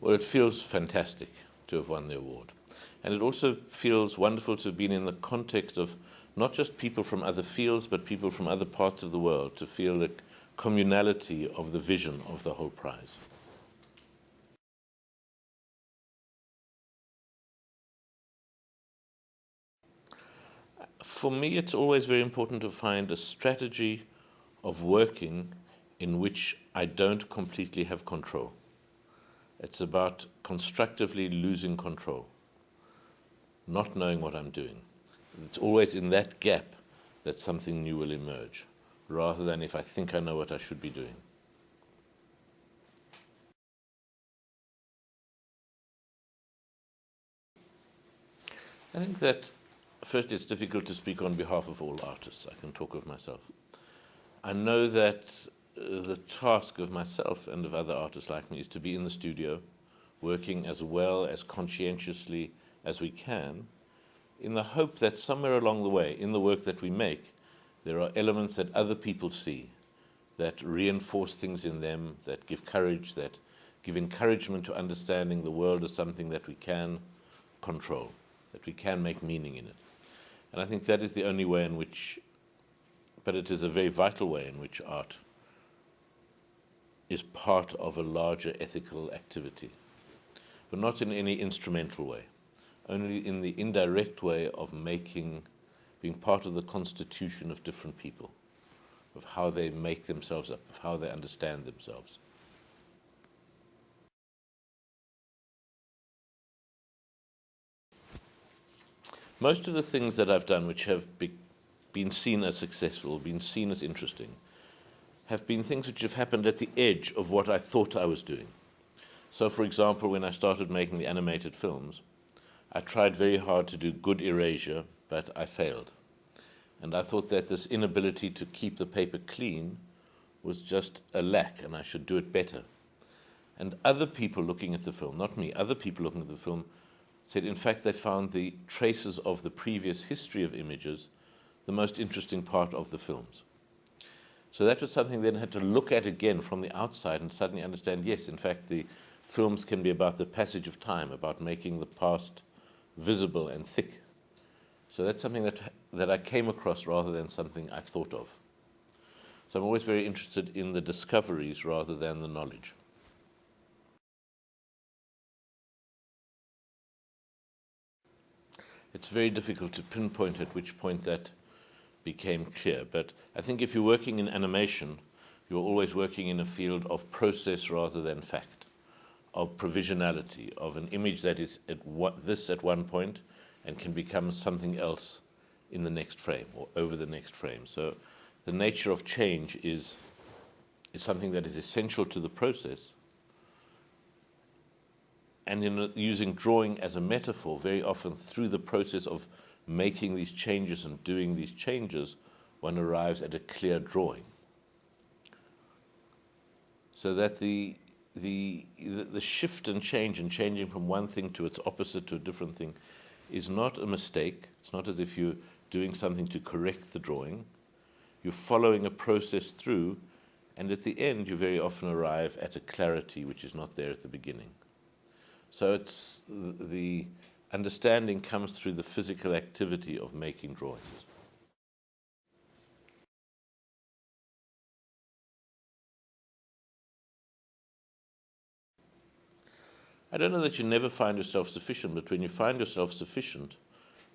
Well, it feels fantastic to have won the award. And it also feels wonderful to have been in the context of not just people from other fields, but people from other parts of the world, to feel the communality of the vision of the whole prize. For me, it's always very important to find a strategy of working in which I don't completely have control. It's about constructively losing control, not knowing what I'm doing. It's always in that gap that something new will emerge, rather than if I think I know what I should be doing. I think that, first, it's difficult to speak on behalf of all artists. I can talk of myself. I know that the task of myself and of other artists like me is to be in the studio, working as well as conscientiously as we can, in the hope that somewhere along the way, in the work that we make, there are elements that other people see, that reinforce things in them, that give courage, that give encouragement to understanding the world as something that we can control, that we can make meaning in it. And I think that is the only way in which, but it is a very vital way in which art is part of a larger ethical activity, but not in any instrumental way, only in the indirect way of being part of the constitution of different people, of how they make themselves up, of how they understand themselves. Most of the things that I've done which have been seen as successful, been seen as interesting, have been things which have happened at the edge of what I thought I was doing. So, for example, when I started making the animated films, I tried very hard to do good erasure, but I failed. And I thought that this inability to keep the paper clean was just a lack, and I should do it better. And other people looking at the film, not me, other people looking at the film, said in fact they found the traces of the previous history of images the most interesting part of the films. So that was something then I had to look at again from the outside and suddenly understand, yes, in fact, the films can be about the passage of time, about making the past visible and thick. So that's something that I came across rather than something I thought of. So I'm always very interested in the discoveries rather than the knowledge. It's very difficult to pinpoint at which point that became clear, but I think if you're working in animation, you're always working in a field of process rather than fact, of provisionality, of an image that is at one point and can become something else in the next frame or over the next frame. So the nature of change is something that is essential to the process. And in using drawing as a metaphor, very often through the process of making these changes and doing these changes, one arrives at a clear drawing. So that the shift and change and changing from one thing to its opposite to a different thing is not a mistake. It's not as if you're doing something to correct the drawing. You're following a process through, and at the end you very often arrive at a clarity which is not there at the beginning. So it's the understanding comes through the physical activity of making drawings. I don't know that you never find yourself sufficient, but when you find yourself sufficient,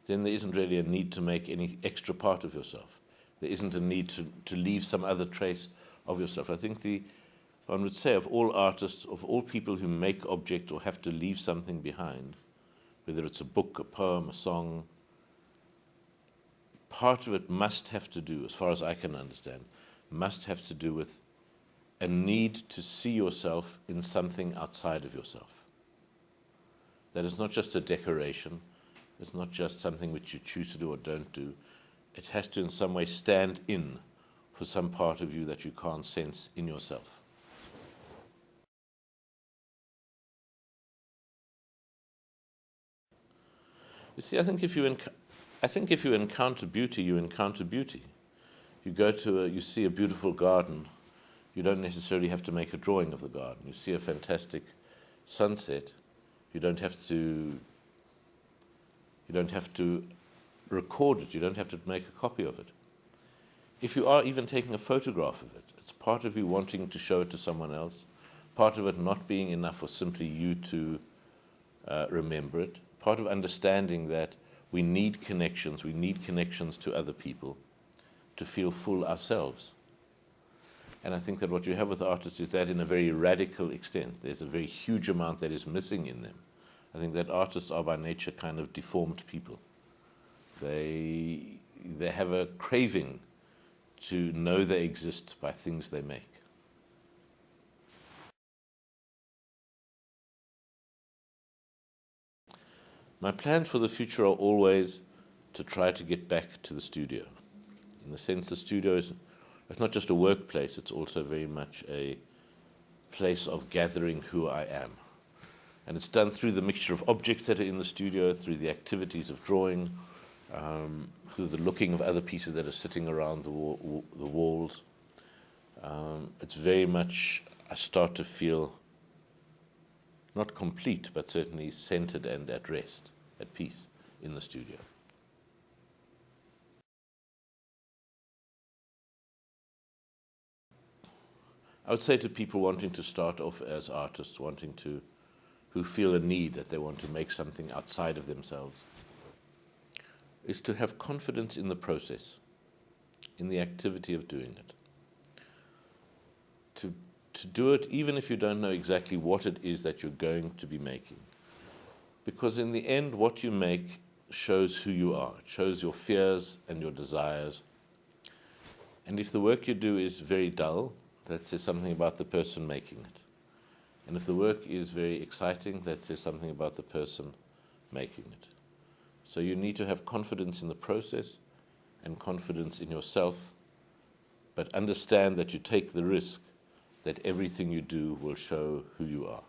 then there isn't really a need to make any extra part of yourself. There isn't a need to leave some other trace of yourself. I think one would say of all artists, of all people who make objects or have to leave something behind, whether it's a book, a poem, a song, part of it must have to do, as far as I can understand, must have to do with a need to see yourself in something outside of yourself. That is not just a decoration, it's not just something which you choose to do or don't do. It has to in some way stand in for some part of you that you can't sense in yourself. You see, I think if you encounter beauty, you encounter beauty. You see a beautiful garden. You don't necessarily have to make a drawing of the garden. You see a fantastic sunset, you don't have to record it, you don't have to make a copy of it. If you are even taking a photograph of it, it's part of you wanting to show it to someone else, part of it not being enough for simply you to remember it, part of understanding that we need connections to other people to feel full ourselves. And I think that what you have with artists is that in a very radical extent. There's a very huge amount that is missing in them. I think that artists are by nature kind of deformed people. They have a craving to know they exist by things they make. My plans for the future are always to try to get back to the studio. In the sense the studio is it's not just a workplace, it's also very much a place of gathering who I am. And it's done through the mixture of objects that are in the studio, through the activities of drawing, through the looking of other pieces that are sitting around the walls. It's very much, I start to feel not complete, but certainly centered and at rest, at peace in the studio. I would say to people wanting to start off as artists, who feel a need that they want to make something outside of themselves, is to have confidence in the process, in the activity of doing it. To do it even if you don't know exactly what it is that you're going to be making. Because in the end, what you make shows who you are. It shows your fears and your desires. And if the work you do is very dull, that says something about the person making it. And if the work is very exciting, that says something about the person making it. So you need to have confidence in the process and confidence in yourself, but understand that you take the risk that everything you do will show who you are.